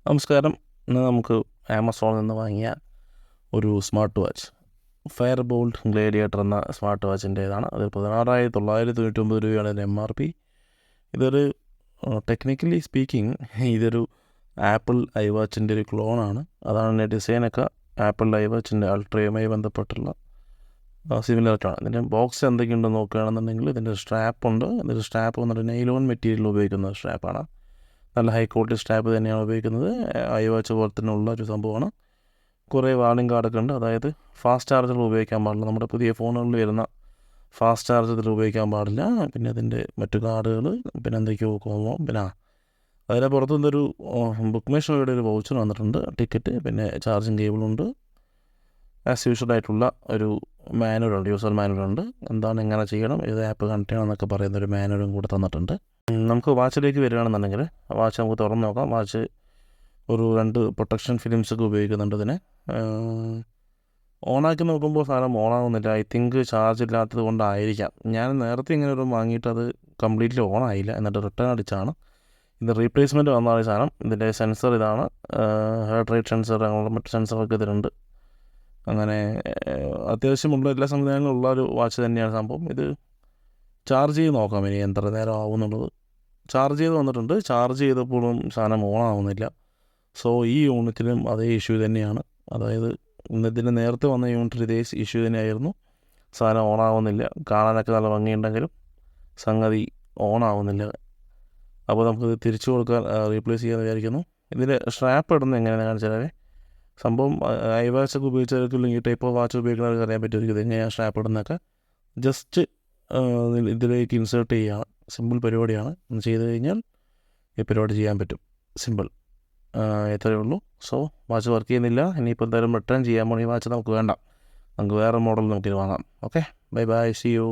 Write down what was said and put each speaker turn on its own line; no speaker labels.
നമസ്കാരം. ഇന്ന് നമുക്ക് ആമസോണിൽ നിന്ന് വാങ്ങിയ ഒരു സ്മാർട്ട് വാച്ച് ഫയർ ബോൾട്ട് ഗ്ലേഡിയേറ്റർ എന്ന സ്മാർട്ട് വാച്ചിൻ്റേതാണ്. അത് 16,999 രൂപയാണ് ഇതിൻ്റെ MRP. ഇതൊരു ടെക്നിക്കലി സ്പീക്കിംഗ് ഇതൊരു ആപ്പിൾ ഐ വാച്ചിൻ്റെ ഒരു ക്ലോണാണ്. അതാണ് ഇതിൻ്റെ ഡിസൈനൊക്കെ ആപ്പിൾ ഐ വാച്ചിൻ്റെ അൾട്രയുമായി ബന്ധപ്പെട്ടുള്ള സിമിലറിറ്റാണ്. ഇതിൻ്റെ ബോക്സ് എന്തൊക്കെയുണ്ടെന്ന് നോക്കുകയാണെന്നുണ്ടെങ്കിൽ ഇതിൻ്റെ സ്ട്രാപ്പുണ്ട്. ഇതിൻ്റെ സ്ട്രാപ്പ് വന്നിട്ട് നൈലോൺ മെറ്റീരിയൽ ഉപയോഗിക്കുന്ന സ്ട്രാപ്പാണ്. നല്ല ഹൈ ക്വാളിറ്റി സ്ട്രാപ്പ് തന്നെയാണ് ഉപയോഗിക്കുന്നത്. ഐ വാച്ച് പോലെ തന്നെ ഉള്ള ഒരു സംഭവമാണ്. കുറേ വാർണിംഗ് കാർഡൊക്കെ ഉണ്ട്. അതായത് ഫാസ്റ്റ് ചാർജർ ഉപയോഗിക്കാൻ പാടില്ല. നമ്മുടെ പുതിയ ഫോണുകളിൽ വരുന്ന ഫാസ്റ്റ് ചാർജർ ഉപയോഗിക്കാൻ പാടില്ല. പിന്നെ അതിൻ്റെ മറ്റു കാർഡുകൾ, പിന്നെ എന്തൊക്കെയോ പിന്നെ അതിൻ്റെ പുറത്ത് നിന്നൊരു ബുക്ക് മൈ ഷോയുടെ ഒരു വൗച്ചർ വന്നിട്ടുണ്ട്, ടിക്കറ്റ്, പിന്നെ ചാർജിങ് കേബിളുണ്ട്. ആസ് യൂഷ്വൽ ആയിട്ടുള്ള ഒരു മാനുവലുണ്ട്, യൂസർ മാനുവലുണ്ട്. എന്താണ് എങ്ങനെ ചെയ്യണം, ഏത് ആപ്പ് കണക്ട് ചെയ്യണം എന്നൊക്കെ പറയുന്നൊരു മാനുവലും കൂടെ തന്നിട്ടുണ്ട്. നമുക്ക് വാച്ചിലേക്ക് വരികയാണെന്നുണ്ടെങ്കിൽ വാച്ച് നമുക്ക് തുറന്ന് നോക്കാം. വാച്ച് ഒരു 2 പ്രൊട്ടക്ഷൻ ഫിലിംസൊക്കെ ഉപയോഗിക്കുന്നുണ്ട്. ഇതിനെ ഓണാക്കി നോക്കുമ്പോൾ സാധനം ഓണാകുന്നില്ല. ഐ തിങ്ക് ചാർജ് ഇല്ലാത്തത് കൊണ്ടായിരിക്കാം. ഞാൻ നേരത്തെ ഇങ്ങനെ ഒരു വാങ്ങിയിട്ട് അത് കംപ്ലീറ്റ്ലി ഓണായില്ല, എന്നിട്ട് റിട്ടേൺ അടിച്ചാണ്. ഇത് റീപ്ലേസ്മെൻറ്റ് വന്നതാണ് ഈ സാധനം. ഇതിൻ്റെ സെൻസർ ഇതാണ്, ഹാർട്ട് റേറ്റ് സെൻസർ, അങ്ങനെയുള്ള മറ്റ് സെൻസറൊക്കെ ഇതിലുണ്ട്. അങ്ങനെ അത്യാവശ്യമുള്ള എല്ലാ സംവിധാനങ്ങളും ഉള്ള ഒരു വാച്ച് തന്നെയാണ് സംഭവം. ഇത് ചാർജ് ചെയ്ത് നോക്കാം ഇനി എത്ര നേരം ആവുമെന്നുള്ളത്. ചാർജ് ചെയ്ത് വന്നിട്ടുണ്ട്. ചാർജ് ചെയ്തപ്പോഴും സാധനം ഓണാവുന്നില്ല. സോ ഈ യൂണിറ്റിലും അതേ ഇഷ്യൂ തന്നെയാണ്. അതായത് ഇതിന് നേരത്തെ വന്ന യൂണിറ്റിൽ ഇതേ ഇഷ്യൂ തന്നെയായിരുന്നു. സാധനം ഓണാവുന്നില്ല. കാണാനൊക്കെ നല്ല ഭംഗിയുണ്ടെങ്കിലും സംഗതി ഓണാവുന്നില്ല. അപ്പോൾ നമുക്കിത് തിരിച്ചു കൊടുക്കാൻ, റീപ്ലേസ് ചെയ്യാൻ വിചാരിക്കുന്നു. ഇതിൻ്റെ സ്ട്രാപ്പ് ഇടുന്നത് എങ്ങനെയാണെന്ന് കാണിച്ചാൽ സംഭവം ഐ വാച്ചൊക്കെ ഉപയോഗിച്ചവർക്കുള്ള ഈ ടൈപ്പ് ഓഫ് വാച്ച് ഉപയോഗിക്കുന്നവർക്ക് അറിയാൻ പറ്റുമായിരിക്കും ഇത് എങ്ങനെയാണ് സ്ട്രാപ്പ് ഇടുന്നതൊക്കെ. ജസ്റ്റ് ഇതിലേക്ക് ഇൻസേർട്ട് ചെയ്യുകയാണ്. സിമ്പിൾ പരിപാടിയാണ്. ചെയ്ത് കഴിഞ്ഞാൽ ഈ പരിപാടി ചെയ്യാൻ പറ്റും. സിമ്പിൾ, ഇത്രയേ ഉള്ളൂ. സോ വാച്ച് വർക്ക് ചെയ്യുന്നില്ല. ഇനിയിപ്പോൾ എന്തായാലും റിട്ടേൺ ചെയ്യാൻ പോകണം. ഈ വാച്ച് നമുക്ക് വേണ്ട, നമുക്ക് വേറെ മോഡൽ നമുക്കിത് വാങ്ങാം. Okay, bye bye, see U.